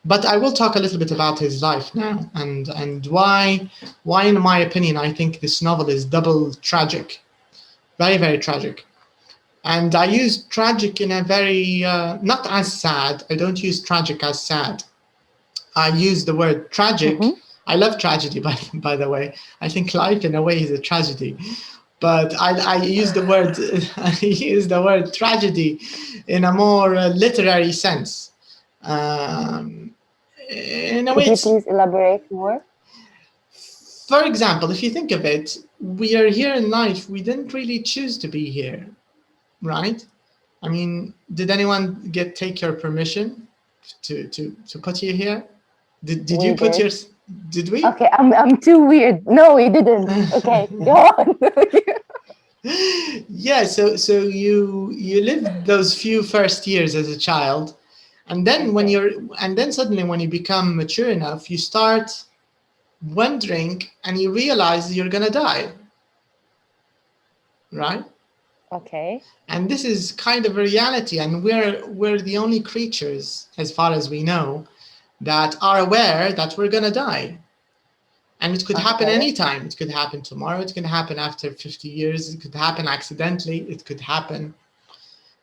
But I will talk a little bit about his life now, and why, in my opinion, I think this novel is double tragic, very, very tragic. And I use tragic in a very not as sad. I don't use tragic as sad. I use the word tragic. Mm-hmm. I love tragedy, by the way. I think life, in a way, is a tragedy. But I use the word I use the word tragedy in a more literary sense. Um, in a way, Could you it's, please elaborate more? for example, if you think of it, we are here in life. We didn't really choose to be here, right? I mean, did anyone take your permission to put you here? Did you We put did. your? Did we? Okay, I'm too weird. No, we didn't. Okay, go on. Yeah. So you lived those few first years as a child, and then Okay. suddenly when you become mature enough, you start wondering and you realize you're gonna die, right? Okay. And this is kind of a reality, and we're the only creatures, as far as we know, that are aware that we're gonna die. And it could happen Okay. anytime. It could happen tomorrow. It could happen after 50 years. It could happen accidentally. It could happen.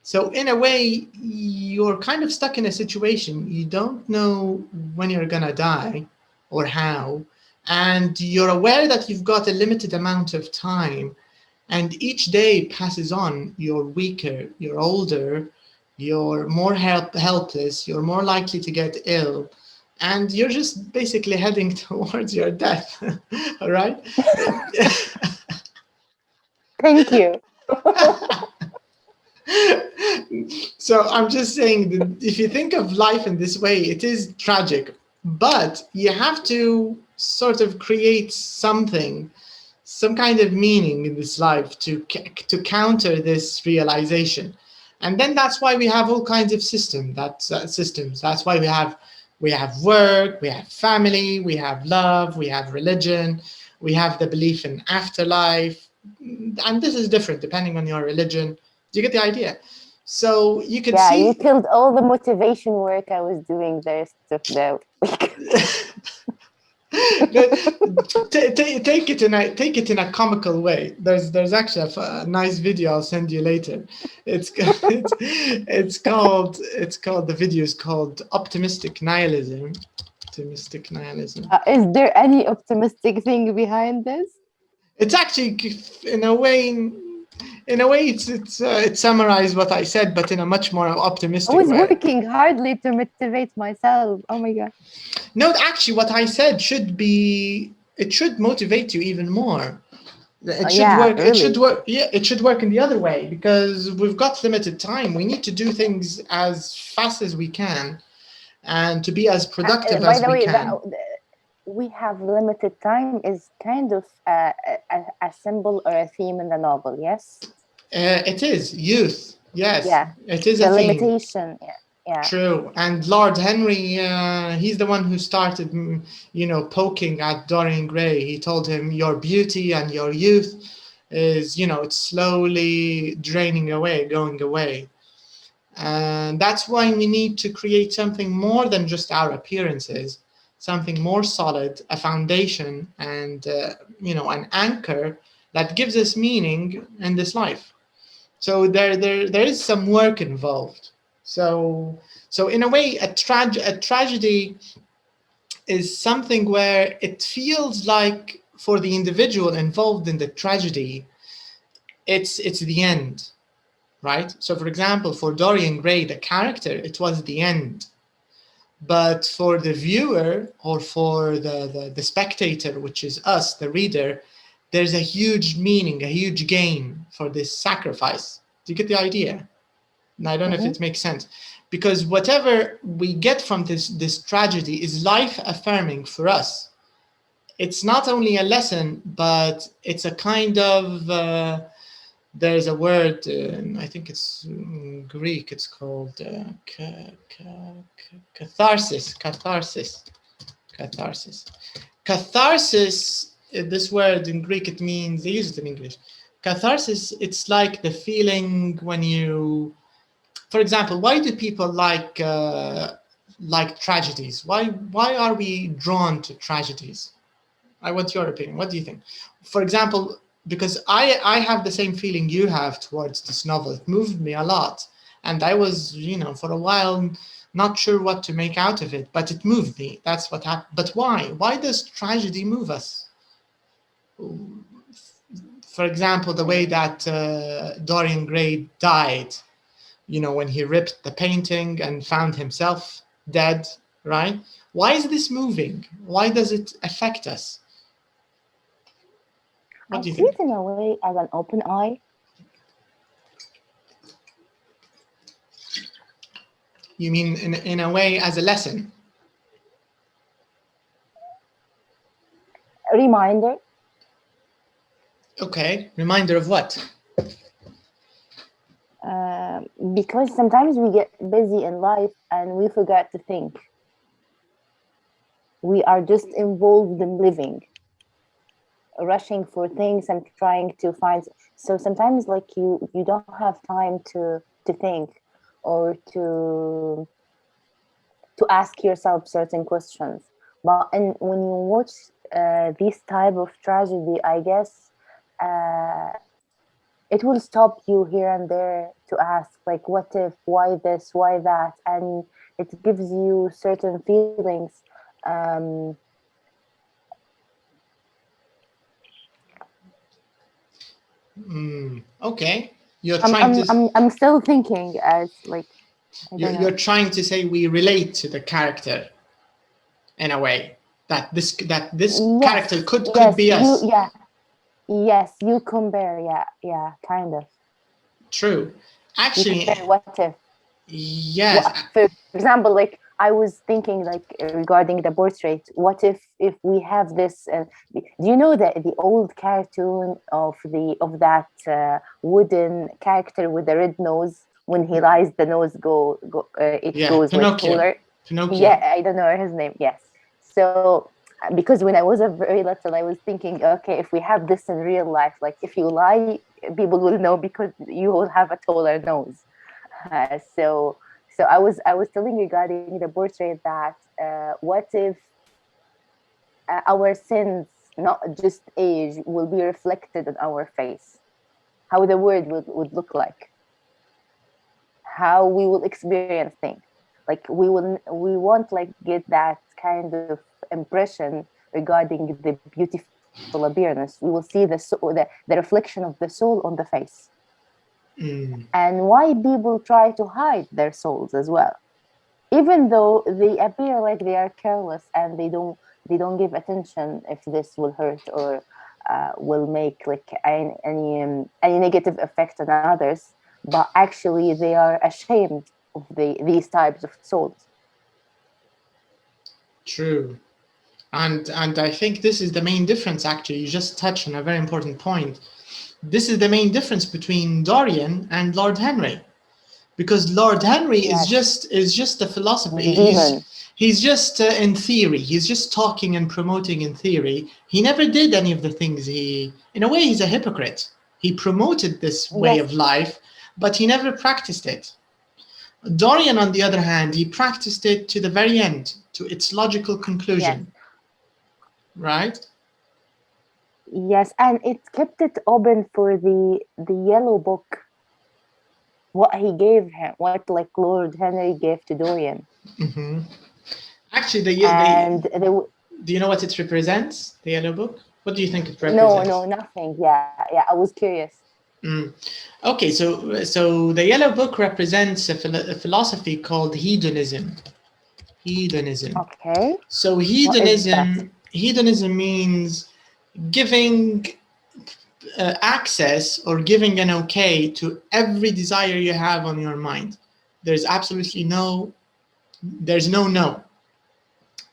So, in a way, you're kind of stuck in a situation. You don't know when you're going to die or how. And you're aware that you've got a limited amount of time. And each day passes on. You're weaker, you're older, you're more helpless, you're more likely to get ill, and you're just basically heading towards your death. All right. Thank you. So I'm just saying that if you think of life in this way, it is tragic, but you have to sort of create something, some kind of meaning in this life to counter this realization. And then that's why we have all kinds of systems. That's why we have work, we have family, we have love, we have religion, we have the belief in afterlife. And this is different depending on your religion. Do you get the idea? So you can Yeah, you see. killed all the motivation work I was doing the rest of the week. Take it in a comical way. There's actually a nice video I'll send you later. It's called the video is called Optimistic Nihilism. Optimistic Nihilism. Is there any optimistic thing behind this? It's actually, in a way, it summarized what I said, but in a much more I optimistic was way. working hardly to motivate myself. Oh my God. No, actually, what I said it should motivate you even more. It should Yeah, work. It should really. work. Yeah, it should work in the other way because we've got limited time. We need to do things as fast as we can and to be as productive By as the we way, can. we have limited time is kind of a symbol or a theme in the novel, yes? It is youth. Yes, Yeah, it is a the theme. limitation. Yeah, yeah. True. And Lord Henry, he's the one who started, poking at Dorian Gray. He told him, your beauty and your youth is, it's slowly draining away, going away. And that's why we need to create something more than just our appearances, something more solid, a foundation, and, an anchor that gives us meaning in this life. So there is some work involved. So in a way, a tragedy is something where it feels like for the individual involved in the tragedy, it's the end, right? So for example, for Dorian Gray, the character, it was the end. But for the viewer or for the spectator, which is us, the reader, there's a huge meaning, a huge gain for this sacrifice. Do you get the idea? And I don't know if Mm-hmm. it makes sense, because whatever we get from this tragedy is life affirming for us. It's not only a lesson, but it's a kind of there's a word, I think it's Greek. It's called catharsis. Catharsis. Catharsis. Catharsis. This word in Greek, it means, they use it in English. Catharsis. It's like the feeling when you, for example, why do people like like tragedies? Why are we drawn to tragedies? I want your opinion. What do you think? For example, because I have the same feeling you have towards this novel. It moved me a lot, and I was, for a while not sure what to make out of it, but it moved me. That's what happened. But why? Why does tragedy move us? For example, the way that Dorian Gray died, when he ripped the painting and found himself dead, right? Why is this moving? Why does it affect us? What I do you see think? it in a way as an open eye. You mean in a way as a lesson? Reminder, Okay, reminder of what? uh, because sometimes we get busy in life and we forget to think. We are just involved in living, rushing for things and trying to find. So sometimes, like you don't have time to think or to ask yourself certain questions. But when you watch this type of tragedy, I guess uh, it will stop you here and there to ask, like, what if, why this, why that, and it gives you certain feelings. Um, Okay, you're I'm, trying I'm, to I'm, I'm still thinking as like, I you're, don't you're know. trying to say we relate to the character in a way that this Yes, character could yes, be you, us. yeah, yes, you compare, yeah, yeah, kind of. True. You Actually, compare what if. yes. What, for example, like I was thinking, like regarding the portrait, what if we have this? Do you know the old cartoon of that wooden character with the red nose? When he lies, the nose it Yeah, goes like Pinocchio. taller. Pinocchio. Yeah, I don't know his name. Yes. So because when I was a very little, I was thinking, okay, if we have this in real life, like if you lie, people will know because you will have a taller nose. So I was telling regarding the portrait that what if our sins, not just age, will be reflected on our face? How the world would look like, how we will experience things. Like we won't like get that kind of impression regarding the beautiful appearance. We will see the reflection of the soul on the face. Mm, And why people try to hide their souls as well, even though they appear like they are careless and they don't give attention if this will hurt or will make like any negative effect on others, but actually they are ashamed of these types of souls. true. And I think this is the main difference. Actually, you just touched on a very important point. This is the main difference between Dorian and Lord Henry, because Lord Henry is Yes, just a philosophy. demon. He's just in theory. He's just talking and promoting in theory. He never did any of the things he. In a way, he's a hypocrite. He promoted this way Yes, of life, but he never practiced it. Dorian, on the other hand, he practiced it to the very end, to its logical yes, conclusion, right? yes, and it kept it open for the yellow book, what he gave him, what like Lord Henry gave to Dorian. Hmm. Actually, And the do you know what it represents? The Yellow Book. What do you think it no, represents? no, nothing. Yeah, yeah, I was curious. Mm. Okay, so the Yellow Book represents a philosophy called hedonism. Hedonism. Okay, So what is that? hedonism means giving access or giving an okay to every desire you have on your mind. There's absolutely there's no.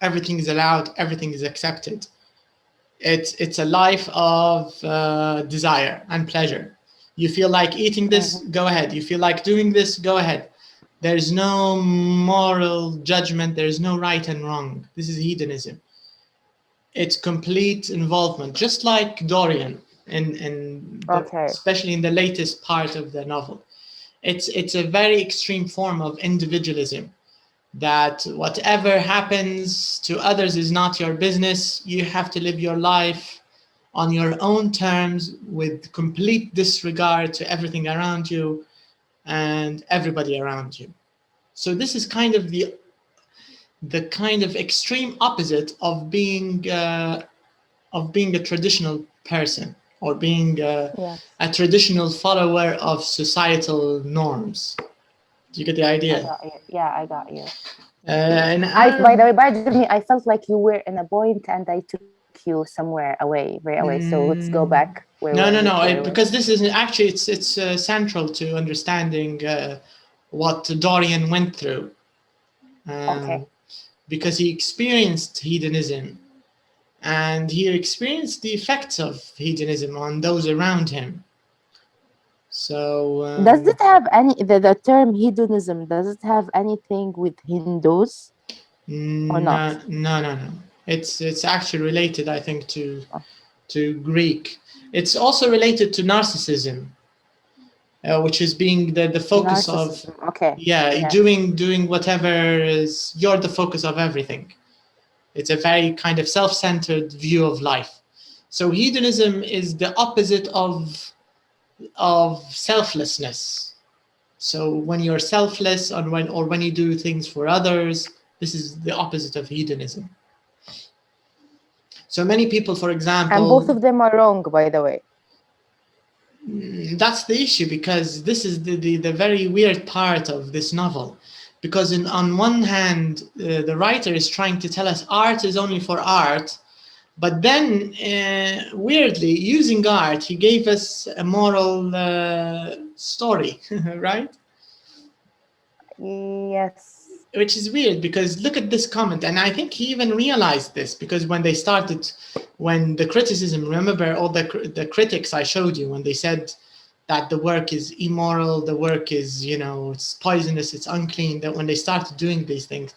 Everything is allowed. Everything is accepted. It's a life of desire and pleasure. You feel like eating this, Mhm. go ahead. You feel like doing this, go ahead. There's no moral judgment. There's no right and wrong. This is hedonism. It's complete involvement, just like Dorian Okay. especially in the latest part of the novel. It's a very extreme form of individualism. that whatever happens to others is not your business. You have to live your life on your own terms with complete disregard to everything around you and everybody around you. So this is kind of the kind of extreme opposite of being a traditional person or being Yes, a traditional follower of societal norms. Do you get the I idea? got you. Yeah, I got you. In I, by Arab, the way, pardon me, I felt like you were in a point and I took you somewhere away, very away. So let's go back mm, no, no, no. before we were. Because this is actually it's central to understanding what Dorian went through, Okay. um, because he experienced hedonism and he experienced the effects of hedonism on those around him. So Does it have any, the term hedonism, does it have anything with Hindus or not? no, no, no, no. It's actually related, I think, Oh, to Greek. It's also related to narcissism, which is being the focus of, narcissism. Okay. yeah, Yes. doing whatever is, you're the focus of everything. It's a very kind of self-centered view of life. So hedonism is the opposite of selflessness. So when you're selfless, or when you do things for others, this is the opposite of hedonism. So many people, for And both example, of them are wrong, by the way. that's the issue, because this is the very weird part of this novel. Because on one hand, the writer is trying to tell us art is only for art, but then weirdly, using art, he gave us a moral story, right? Yes. Which is weird, because look at this comment, and I think he even realized this, because when the criticism, remember all the critics I showed you when they said that the work is immoral, the work is, it's poisonous, it's unclean, that when they started doing these things,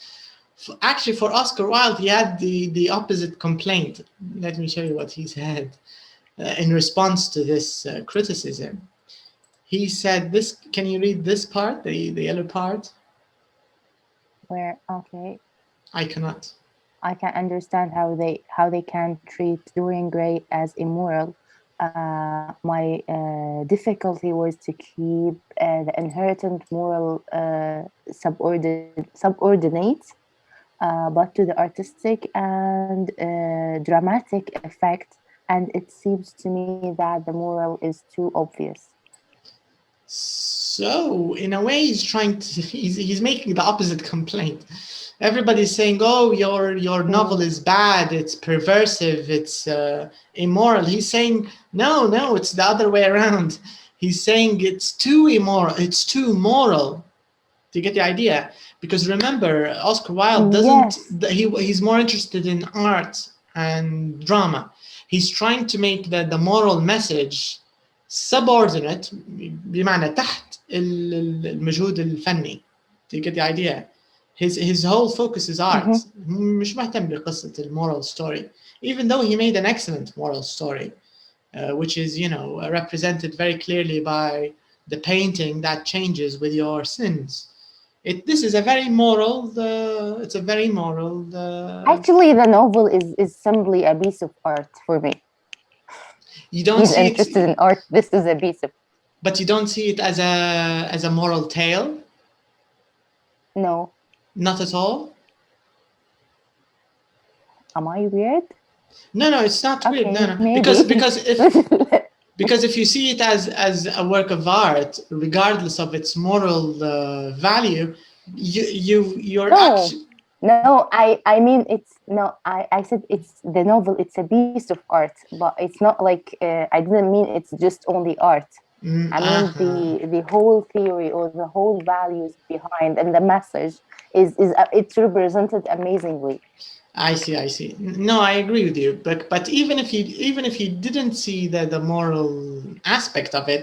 actually for Oscar Wilde, he had the opposite complaint. Let me show you what he said in response to this criticism. He said this. Can you read this part, the yellow part? Where, okay. I cannot. I can understand how they can treat Dorian Gray as immoral. My difficulty was to keep the inherent moral subordinate, but to the artistic and dramatic effect. And it seems to me that the moral is too obvious. So in a way, he's making the opposite complaint. Everybody's saying, "Oh, your novel Mm, is bad. It's perversive. It's immoral." He's saying, "No, no, it's the other way around." He's saying it's too immoral. It's too moral. Do you get the idea? Because remember, Oscar Wilde doesn't. yes. He's more interested in art and drama. He's trying to make the moral message subordinate بمعنى تحت المجهود الفني. Do you get the idea? His whole focus is art. Mm-hmm. مش مهتم بقصة moral story. Even though he made an excellent moral story, which is, represented very clearly by the painting that changes with your sins. This is a very moral. It's a very moral. Actually, the novel is simply a piece of art for me. You don't He's see interested it, in art. This is a piece of. but you don't see it as a moral tale. No, Not at all. am I weird? No, no, it's not weird. Okay, No, no, maybe. because if you see it as a work of art, regardless of its moral value, you're No, actually. no, I mean it's no, I said it's the novel, it's a piece of art, but it's not like I didn't mean it's just only art. I mean the whole theory or the whole values behind and the message is it's represented amazingly. I see, I see. No, I agree with you. But even if you didn't see the moral aspect of it,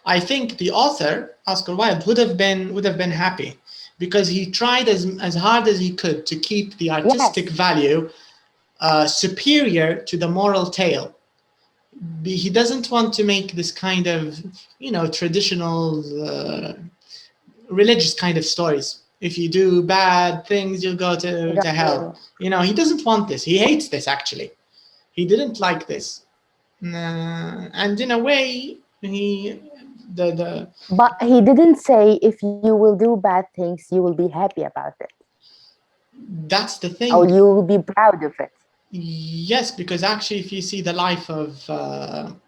I think the author, Oscar Wilde, would have been happy, because he tried as hard as he could to keep the artistic Yes. value superior to the moral tale. He doesn't want to make this kind of traditional religious kind of stories. If you do bad things, you'll go to hell. Exactly. He doesn't want this. He hates this, actually. He didn't like this. And in a way, the But he didn't say if you will do bad things, you will be happy about it, that's the or thing. you will be proud of it. Yes, because actually, if you see the life Dorian.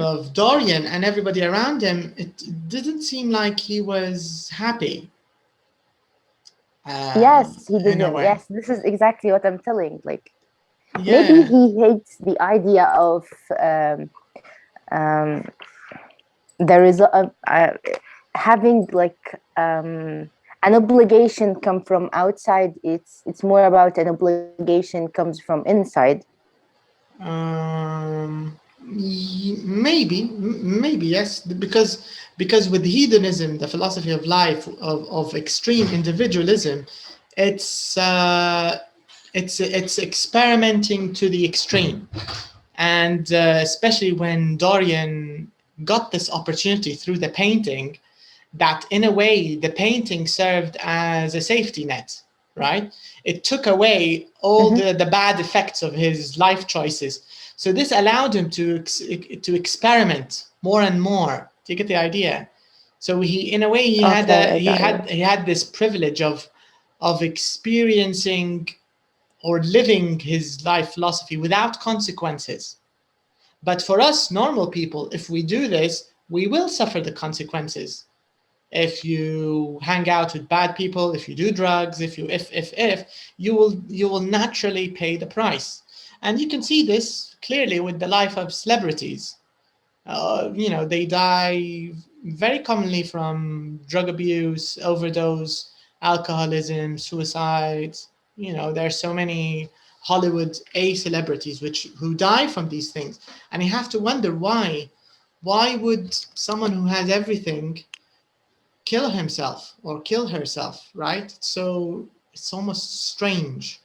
of Dorian and everybody around him, it didn't seem like he was happy, Yes, he in a didn't. way. Yes, this is exactly what I'm telling. Like maybe Yeah. he hates the idea of um, um, there is having like an obligation come from outside. It's more about an obligation comes from inside. Maybe yes, because with hedonism, the philosophy of life of extreme individualism, it's it's experimenting to the extreme, and especially when Dorian got this opportunity through the painting, that in a way the painting served as a safety net, right? It took away all Mm-hmm. the bad effects of his life choices. So this allowed him to experiment more and more. Do you get the idea? So he, in a way, Okay, I got you. he had this privilege of experiencing or living his life philosophy without consequences. But for us normal people, if we do this, we will suffer the consequences. If you hang out with bad people, if you do drugs, if you will naturally pay the price. And you can see this clearly with the life of celebrities. They die very commonly from drug abuse, overdose, alcoholism, suicides. There's so many Hollywood A celebrities who die from these things, and you have to wonder why. Why would someone who has everything kill himself or kill herself, right? So it's almost strange,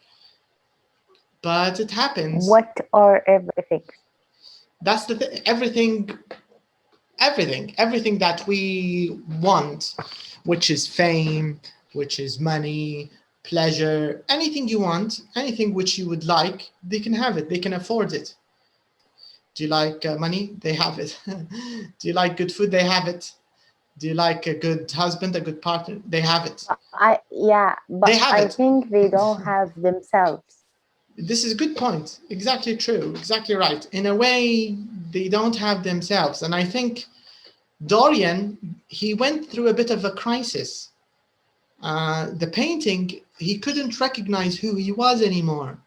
but it happens. What are everything? That's everything that we want, which is fame, which is money, pleasure, anything you want, anything which you would like, they can have it, they can afford it. Do you like money? They have it. Do you like good food? They have it. Do you like a good husband, a good partner? They have it. But They have I it. think they don't have themselves. This is a good point. Exactly true. Exactly right. In a way, they don't have themselves. And I think Dorian, he went through a bit of a crisis. The painting, he couldn't recognize who he was anymore,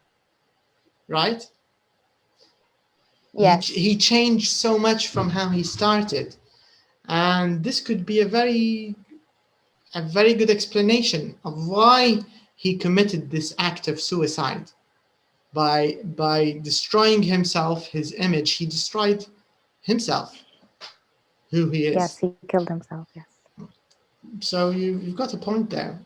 right? Yes. He changed so much from how he started. And this could be a very good explanation of why he committed this act of suicide. By destroying himself, his image, he destroyed himself, who he is. Yes, he killed himself. Yes. So you've got a point there.